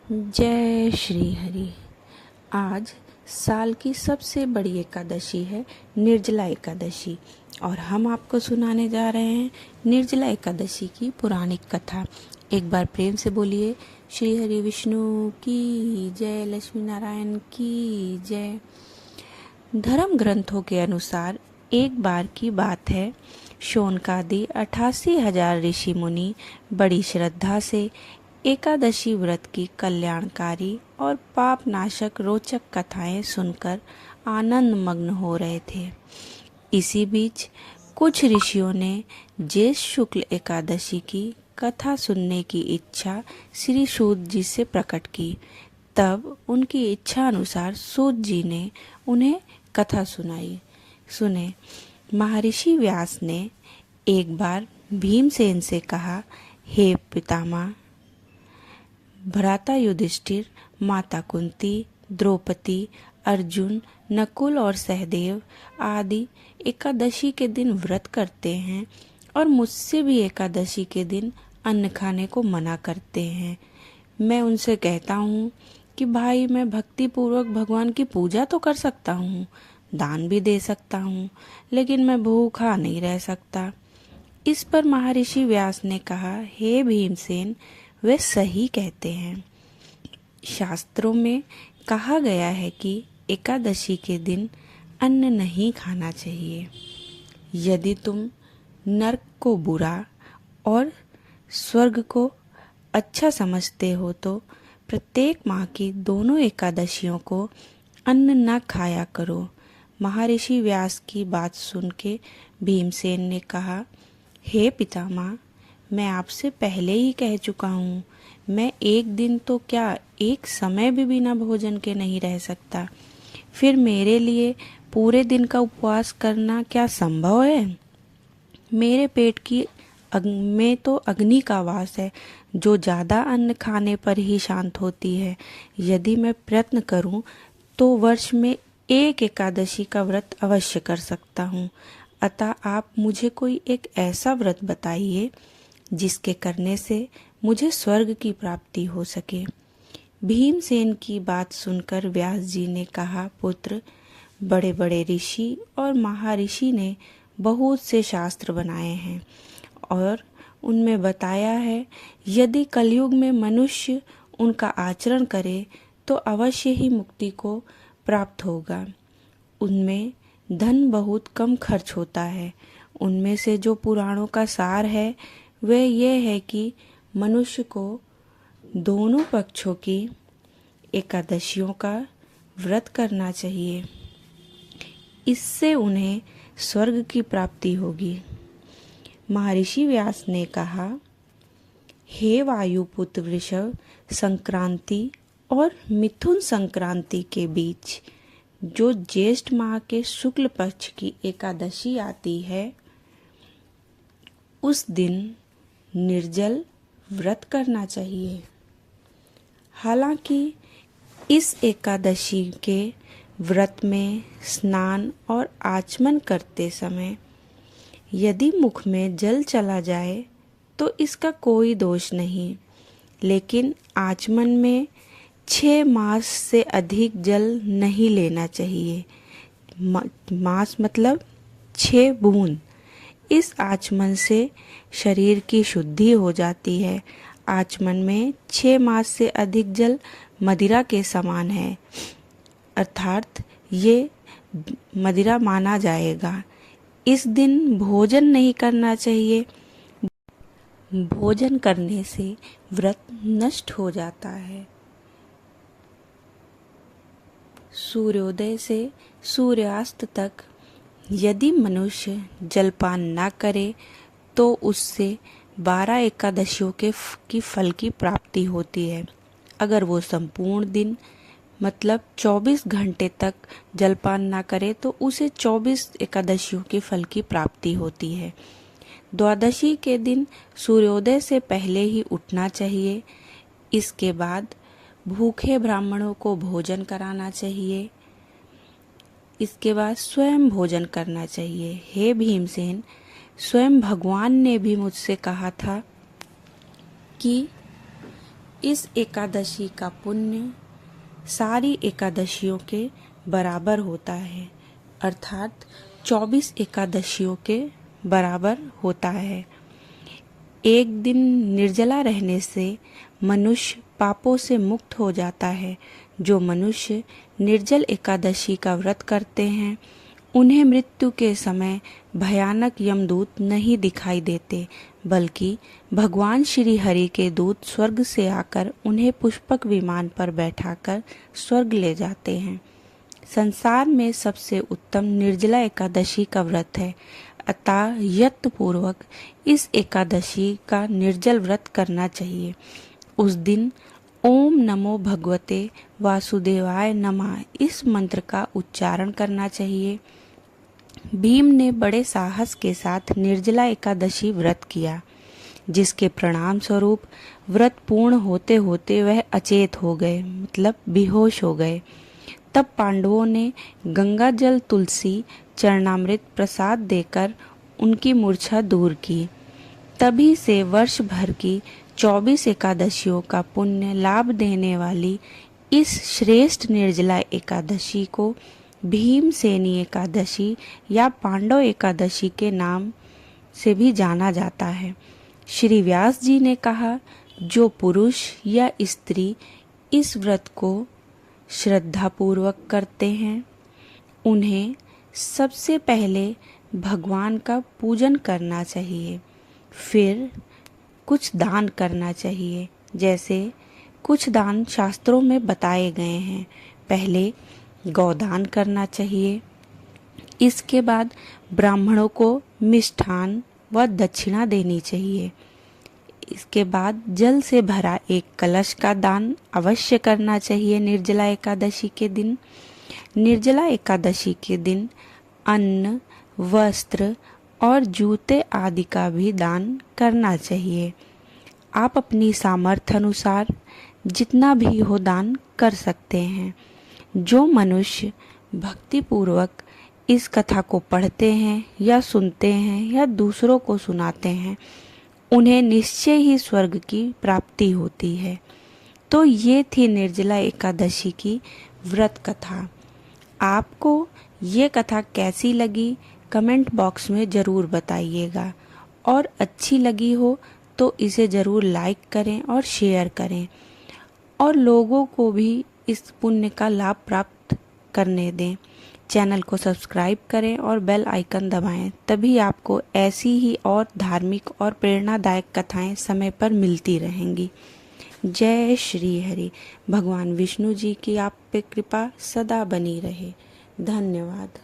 जय श्री हरि। आज साल की सबसे बड़ी एकादशी है निर्जला एकादशी और हम आपको सुनाने जा रहे हैं निर्जला एकादशी की पौराणिक कथा। एक बार प्रेम से बोलिए श्री हरि विष्णु की जय, लक्ष्मी नारायण की जय। धर्म ग्रंथों के अनुसार एक बार की बात है, शौनकादि 88,000 ऋषि मुनि बड़ी श्रद्धा से एकादशी व्रत की कल्याणकारी और पाप नाशक रोचक कथाएं सुनकर आनंद मग्न हो रहे थे। इसी बीच कुछ ऋषियों ने ज्येष्ठ शुक्ल एकादशी की कथा सुनने की इच्छा श्री सूत जी से प्रकट की। तब उनकी इच्छा अनुसार सूत जी ने उन्हें कथा सुनाई। सुने, महर्षि व्यास ने एक बार भीमसेन से कहा, हे पितामह, भ्राता युधिष्ठिर, माता कुंती, द्रौपदी, अर्जुन, नकुल और सहदेव आदि एकादशी के दिन व्रत करते हैं और मुझसे भी एकादशी के दिन अन्न खाने को मना करते हैं। मैं उनसे कहता हूँ कि भाई, मैं भक्ति पूर्वक भगवान की पूजा तो कर सकता हूँ, दान भी दे सकता हूँ, लेकिन मैं भूखा नहीं रह सकता। इस पर महर्षि व्यास ने कहा, हे भीमसेन, वे सही कहते हैं। शास्त्रों में कहा गया है कि एकादशी के दिन अन्न नहीं खाना चाहिए। यदि तुम नरक को बुरा और स्वर्ग को अच्छा समझते हो तो प्रत्येक माह की दोनों एकादशियों को अन्न न खाया करो। महर्षि व्यास की बात सुन के भीमसेन ने कहा, हे पितामह, मैं आपसे पहले ही कह चुका हूँ, मैं एक दिन तो क्या, एक समय भी बिना भोजन के नहीं रह सकता। फिर मेरे लिए पूरे दिन का उपवास करना क्या संभव है? मेरे पेट की में तो अग्नि का वास है, जो ज़्यादा अन्न खाने पर ही शांत होती है। यदि मैं प्रयत्न करूं तो वर्ष में एक एकादशी का व्रत अवश्य कर सकता हूं। अतः आप मुझे कोई एक ऐसा व्रत बताइए जिसके करने से मुझे स्वर्ग की प्राप्ति हो सके। भीमसेन की बात सुनकर व्यास जी ने कहा, पुत्र, बड़े बड़े ऋषि और महर्षि ने बहुत से शास्त्र बनाए हैं और उनमें बताया है, यदि कलयुग में मनुष्य उनका आचरण करे तो अवश्य ही मुक्ति को प्राप्त होगा। उनमें धन बहुत कम खर्च होता है। उनमें से जो पुराणों का सार है वह यह है कि मनुष्य को दोनों पक्षों की एकादशियों का व्रत करना चाहिए। इससे उन्हें स्वर्ग की प्राप्ति होगी। महर्षि व्यास ने कहा, हे वायुपुत्र वृषभ, संक्रांति और मिथुन संक्रांति के बीच जो ज्येष्ठ माह के शुक्ल पक्ष की एकादशी आती है, उस दिन निर्जल व्रत करना चाहिए। हालांकि इस एकादशी के व्रत में स्नान और आचमन करते समय यदि मुख में जल चला जाए तो इसका कोई दोष नहीं, लेकिन आचमन में 6 मास से अधिक जल नहीं लेना चाहिए। मास मतलब 6 बूंद। इस आचमन से शरीर की शुद्धि हो जाती है। आचमन में 6 मास से अधिक जल मदिरा के समान है, अर्थात ये मदिरा माना जाएगा। इस दिन भोजन नहीं करना चाहिए। भोजन करने से व्रत नष्ट हो जाता है। सूर्योदय से सूर्यास्त तक यदि मनुष्य जलपान न करे तो उससे 12 एकादशियों की फल की प्राप्ति होती है। अगर वो संपूर्ण दिन मतलब 24 घंटे तक जलपान न करे तो उसे 24 एकादशियों के फल की प्राप्ति होती है। द्वादशी के दिन सूर्योदय से पहले ही उठना चाहिए। इसके बाद भूखे ब्राह्मणों को भोजन कराना चाहिए। इसके बाद स्वयं भोजन करना चाहिए। हे भीमसेन, स्वयं भगवान ने भी मुझसे कहा था कि इस एकादशी का पुण्य सारी एकादशियों के बराबर होता है, अर्थात 24 एकादशियों के बराबर होता है। एक दिन निर्जला रहने से मनुष्य पापों से मुक्त हो जाता है। जो मनुष्य निर्जल एकादशी का व्रत करते हैं उन्हें मृत्यु के समय भयानक यमदूत नहीं दिखाई देते, बल्कि भगवान श्री हरि के दूत स्वर्ग से आकर उन्हें पुष्पक विमान पर बैठाकर स्वर्ग ले जाते हैं। संसार में सबसे उत्तम निर्जला एकादशी का व्रत है, अतः यत्नपूर्वक इस एकादशी का निर्जल व्रत करना चाहिए। उस दिन ओम नमो भगवते वासुदेवाय नमः इस मंत्र का उच्चारण करना चाहिए। भीम ने बड़े साहस के साथ निर्जला एकादशी व्रत किया, जिसके परिणाम स्वरूप व्रत पूर्ण होते होते वह अचेत हो गए, मतलब बेहोश हो गए। तब पांडवों ने गंगा जल, तुलसी, चरणामृत प्रसाद देकर उनकी मूर्छा दूर की। तभी से वर्ष भर की 24 एकादशियों का पुण्य लाभ देने वाली इस श्रेष्ठ निर्जला एकादशी को भीमसेनी एकादशी या पांडव एकादशी के नाम से भी जाना जाता है। श्री व्यास जी ने कहा, जो पुरुष या स्त्री इस व्रत को श्रद्धापूर्वक करते हैं उन्हें सबसे पहले भगवान का पूजन करना चाहिए, फिर कुछ दान करना चाहिए। जैसे कुछ दान शास्त्रों में बताए गए हैं। पहले गौदान करना चाहिए, इसके बाद ब्राह्मणों को मिष्ठान व दक्षिणा देनी चाहिए। इसके बाद जल से भरा एक कलश का दान अवश्य करना चाहिए। निर्जला एकादशी के दिन, निर्जला एकादशी के दिन अन्न, वस्त्र और जूते आदि का भी दान करना चाहिए। आप अपनी सामर्थ्य अनुसार जितना भी हो दान कर सकते हैं। जो मनुष्य भक्तिपूर्वक इस कथा को पढ़ते हैं या सुनते हैं या दूसरों को सुनाते हैं उन्हें निश्चय ही स्वर्ग की प्राप्ति होती है। तो ये थी निर्जला एकादशी की व्रत कथा। आपको ये कथा कैसी लगी कमेंट बॉक्स में ज़रूर बताइएगा, और अच्छी लगी हो तो इसे ज़रूर लाइक करें और शेयर करें, और लोगों को भी इस पुण्य का लाभ प्राप्त करने दें। चैनल को सब्सक्राइब करें और बेल आइकन दबाएं, तभी आपको ऐसी ही और धार्मिक और प्रेरणादायक कथाएं समय पर मिलती रहेंगी। जय श्री हरि। भगवान विष्णु जी की आप पे कृपा सदा बनी रहे। धन्यवाद।